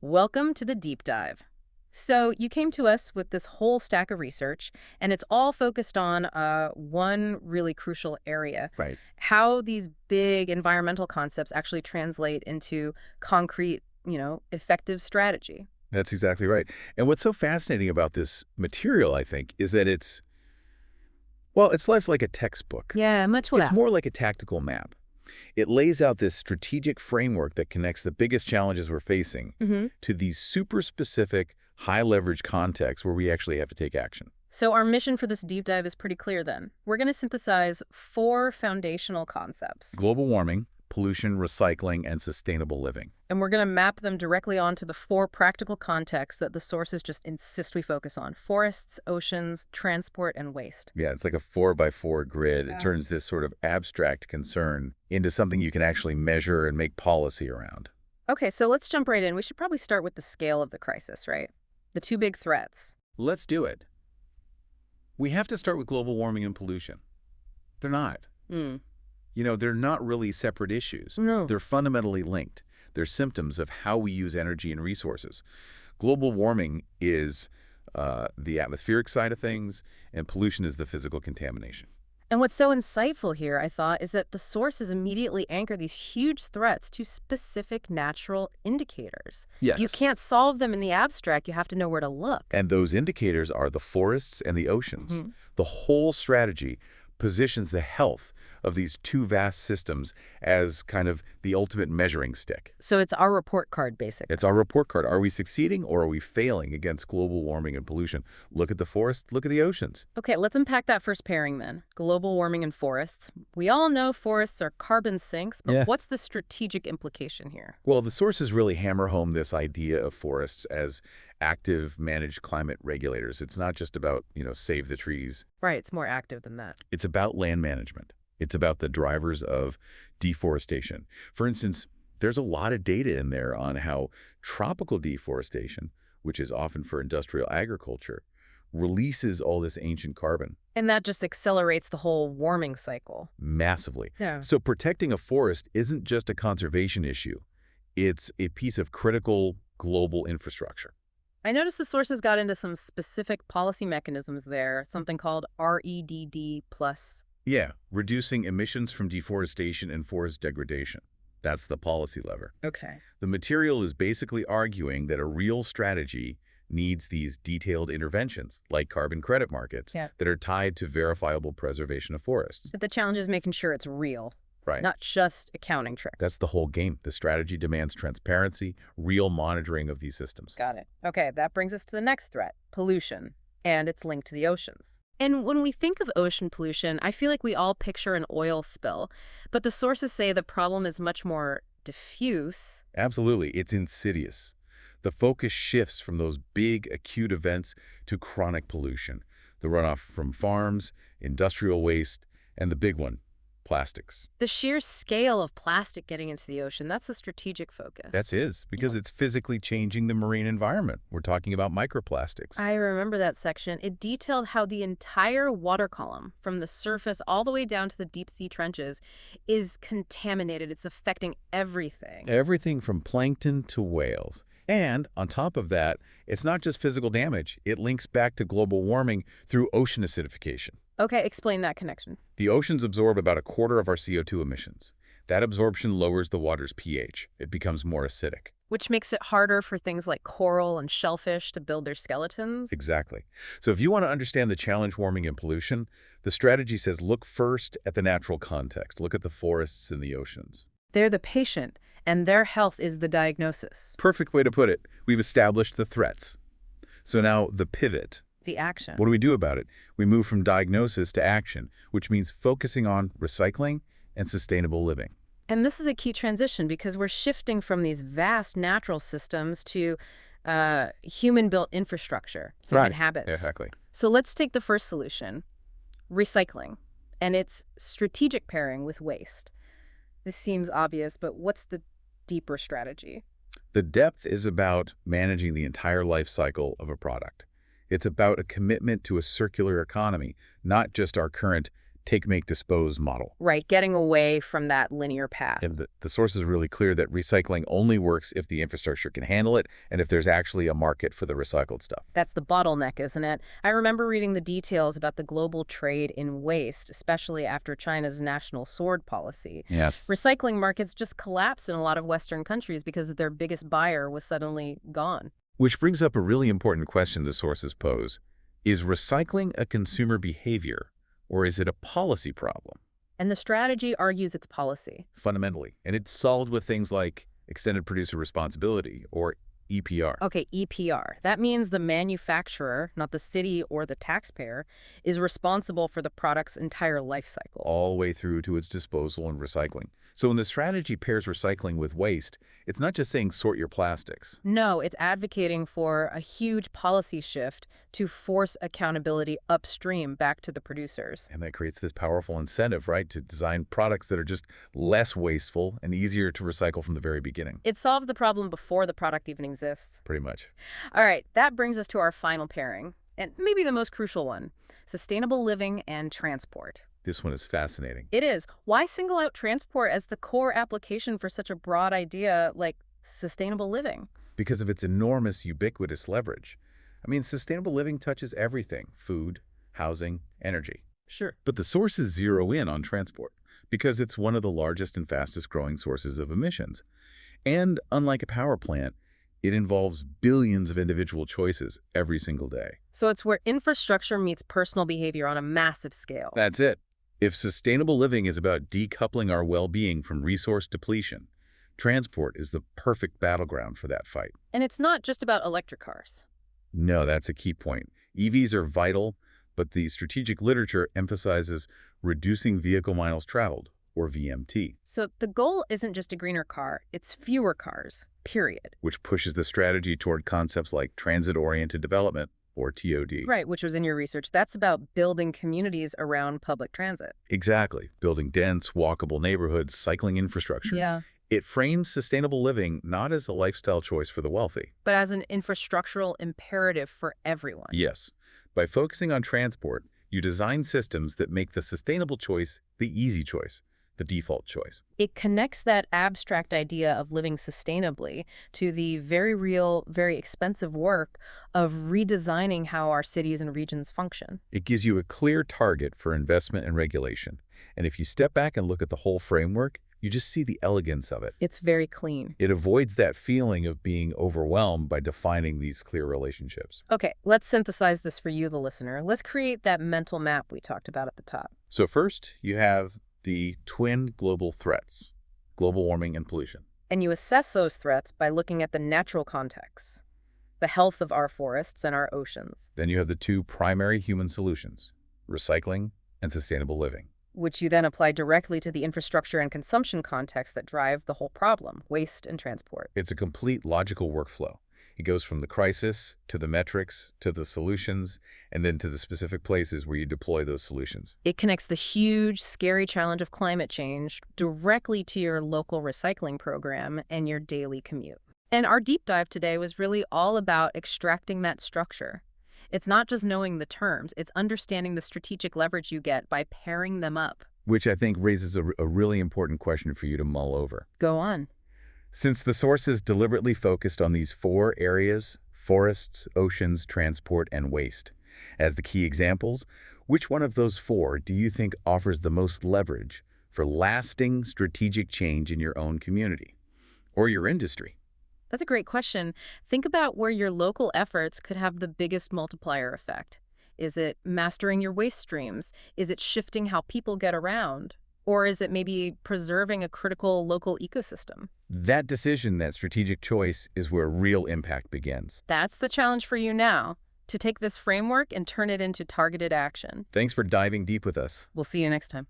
Welcome to the deep dive. So, you came to us with this whole stack of research, and it's all focused on one really crucial area: Right. how these big environmental concepts actually translate into concrete, effective strategy. That's exactly right. And what's so fascinating about this material, I think, is that it's less like a textbook. Yeah, much It's less. more like a tactical map. It lays out this strategic framework that connects the biggest challenges we're facing hmm to these super specific, high leverage contexts where we actually have to take action. So, our mission for this deep dive is pretty clear then. We're going to synthesize four foundational concepts. Global warming, pollution, recycling, and sustainable living. And we're going to map them directly onto the four practical contexts that the sources just insist we focus on: forests, oceans, transport, and waste. Yeah, it's like a 4x4 grid. It Yeah. turns this sort of abstract concern into something you can actually measure and make policy around. Okay, so let's jump right in. We should probably start with the scale of the crisis, right? The two big threats. Let's do it. We have to start with global warming and pollution. They're not. Hmm. They're not really separate issues. No. They're fundamentally linked. They're symptoms of how we use energy and resources. Global warming is the atmospheric side of things, and pollution is the physical contamination. And what's so insightful here, I thought, is that the sources immediately anchor these huge threats to specific natural indicators. You can't Yes. solve them in the abstract. You have to know where to look. And those indicators are the forests and the oceans. Mhm. The whole strategy positions the health of these two vast systems as kind of the ultimate measuring stick. So it's our report card, basically. It's our report card. Are we succeeding or are we failing against global warming and pollution? Look at the forest, look at the oceans. Okay, let's unpack that first pairing then. Global warming and forests. We all know forests are carbon sinks, but Yeah. what's the strategic implication here? Well, the sources really hammer home this idea of forests as active managed climate regulators. It's not just about, save the trees. Right, it's more active than that. It's about land management. It's about the drivers of deforestation. For instance, there's a lot of data in there on how tropical deforestation, which is often for industrial agriculture, releases all this ancient carbon And that just accelerates the whole warming cycle. massively. Yeah. So protecting a forest isn't just a conservation issue. It's a piece of critical global infrastructure. I noticed the sources got into some specific policy mechanisms there, something called REDD plus. Yeah, reducing emissions from deforestation and forest degradation. That's the policy lever. Okay. The material is basically arguing that a real strategy needs these detailed interventions, like carbon credit markets, Yeah. that are tied to verifiable preservation of forests. But the challenge is making sure it's real, Right. not just accounting tricks. That's the whole game. The strategy demands transparency, real monitoring of these systems. Got it. Okay, that brings us to the next threat: pollution. And it's linked to the oceans. And when we think of ocean pollution, I feel like we all picture an oil spill. But the sources say the problem is much more diffuse. Absolutely. It's insidious. The focus shifts from those big acute events to chronic pollution, the runoff from farms, industrial waste, and the big one, plastics. The sheer scale of plastic getting into the ocean, that's the strategic focus. Because it's physically changing the marine environment. We're talking about microplastics. I remember that section. It detailed how the entire water column, from the surface all the way down to the deep sea trenches, is contaminated. It's affecting everything. Everything from plankton to whales. And on top of that, it's not just physical damage. It links back to global warming through ocean acidification. Okay, explain that connection. The oceans absorb about a quarter of our CO2 emissions. That absorption lowers the water's pH. It becomes more acidic. Which makes it harder for things like coral and shellfish to build their skeletons. Exactly. So if you want to understand the challenge warming and pollution, the strategy says look first at the natural context. Look at the forests and the oceans. They're the patient, and their health is the diagnosis. Perfect way to put it. We've established the threats. So now the pivot. The action. What do we do about it? We move from diagnosis to action, which means focusing on recycling and sustainable living. And this is a key transition because we're shifting from these vast natural systems to human-built infrastructure, human habits. Exactly. So let's take the first solution: recycling, and its strategic pairing with waste. This seems obvious, but what's the deeper strategy? The depth is about managing the entire life cycle of a product. It's about a commitment to a circular economy, not just our current take, make, dispose model. Right, getting away from that linear path. And the source is really clear that recycling only works if the infrastructure can handle it and if there's actually a market for the recycled stuff. That's the bottleneck, isn't it? I remember reading the details about the global trade in waste, especially after China's national sword policy. Yes. Recycling markets just collapsed in a lot of Western countries because their biggest buyer was suddenly gone. Which brings up a really important question the sources pose. Is recycling a consumer behavior, or is it a policy problem? And the strategy argues it's policy. Fundamentally. And it's solved with things like extended producer responsibility, or EPR. Okay, EPR. That means the manufacturer, not the city or the taxpayer, is responsible for the product's entire life cycle. All the way through to its disposal and recycling. So when the strategy pairs recycling with waste, it's not just saying sort your plastics. No, it's advocating for a huge policy shift to force accountability upstream back to the producers. And that creates this powerful incentive, right, to design products that are just less wasteful and easier to recycle from the very beginning. It solves the problem before the product even exists. Pretty much. All right, that brings us to our final pairing, and maybe the most crucial one: sustainable living and transport. This one is fascinating. It is. Why single out transport as the core application for such a broad idea like sustainable living? Because of its enormous ubiquitous leverage. I mean, sustainable living touches everything: food, housing, energy. Sure. But the sources zero in on transport because it's one of the largest and fastest growing sources of emissions. And unlike a power plant, it involves billions of individual choices every single day. So it's where infrastructure meets personal behavior on a massive scale. That's it. If sustainable living is about decoupling our well-being from resource depletion, transport is the perfect battleground for that fight. And it's not just about electric cars. No, that's a key point. EVs are vital, but the strategic literature emphasizes reducing vehicle miles traveled, or VMT, So the goal isn't just a greener car, it's fewer cars, period. which pushes the strategy toward concepts like transit-oriented development, or TOD. Right, which was in your research. That's about building communities around public transit. Exactly. Building dense, walkable neighborhoods, cycling infrastructure. Yeah. It frames sustainable living not as a lifestyle choice for the wealthy. But as an infrastructural imperative for everyone. Yes. By focusing on transport, you design systems that make the sustainable choice the easy choice, the default choice. It connects that abstract idea of living sustainably to the very real, very expensive work of redesigning how our cities and regions function. It gives you a clear target for investment and regulation. And if you step back and look at the whole framework, you just see the elegance of it. It's very clean. It avoids that feeling of being overwhelmed by defining these clear relationships. Okay, let's synthesize this for you, the listener. Let's create that mental map we talked about at the top. So first, you have the twin global threats: global warming and pollution. And you assess those threats by looking at the natural contexts, the health of our forests and our oceans, Then you have the two primary human solutions: recycling and sustainable living. which you then apply directly to the infrastructure and consumption context that drive the whole problem: waste and transport. It's a complete logical workflow. It goes from the crisis to the metrics to the solutions and then to the specific places where you deploy those solutions. It connects the huge, scary challenge of climate change directly to your local recycling program and your daily commute. And our deep dive today was really all about extracting that structure. It's not just knowing the terms, it's understanding the strategic leverage you get by pairing them up. Which I think raises a really important question for you to mull over. Go on. Since the sources deliberately focused on these four areas, forests, oceans, transport, and waste, as the key examples, which one of those four do you think offers the most leverage for lasting strategic change in your own community or your industry? That's a great question. Think about where your local efforts could have the biggest multiplier effect. Is it mastering your waste streams? Is it shifting how people get around? Or is it maybe preserving a critical local ecosystem? That decision, that strategic choice, is where real impact begins. That's the challenge for you now, to take this framework and turn it into targeted action. Thanks for diving deep with us. We'll see you next time.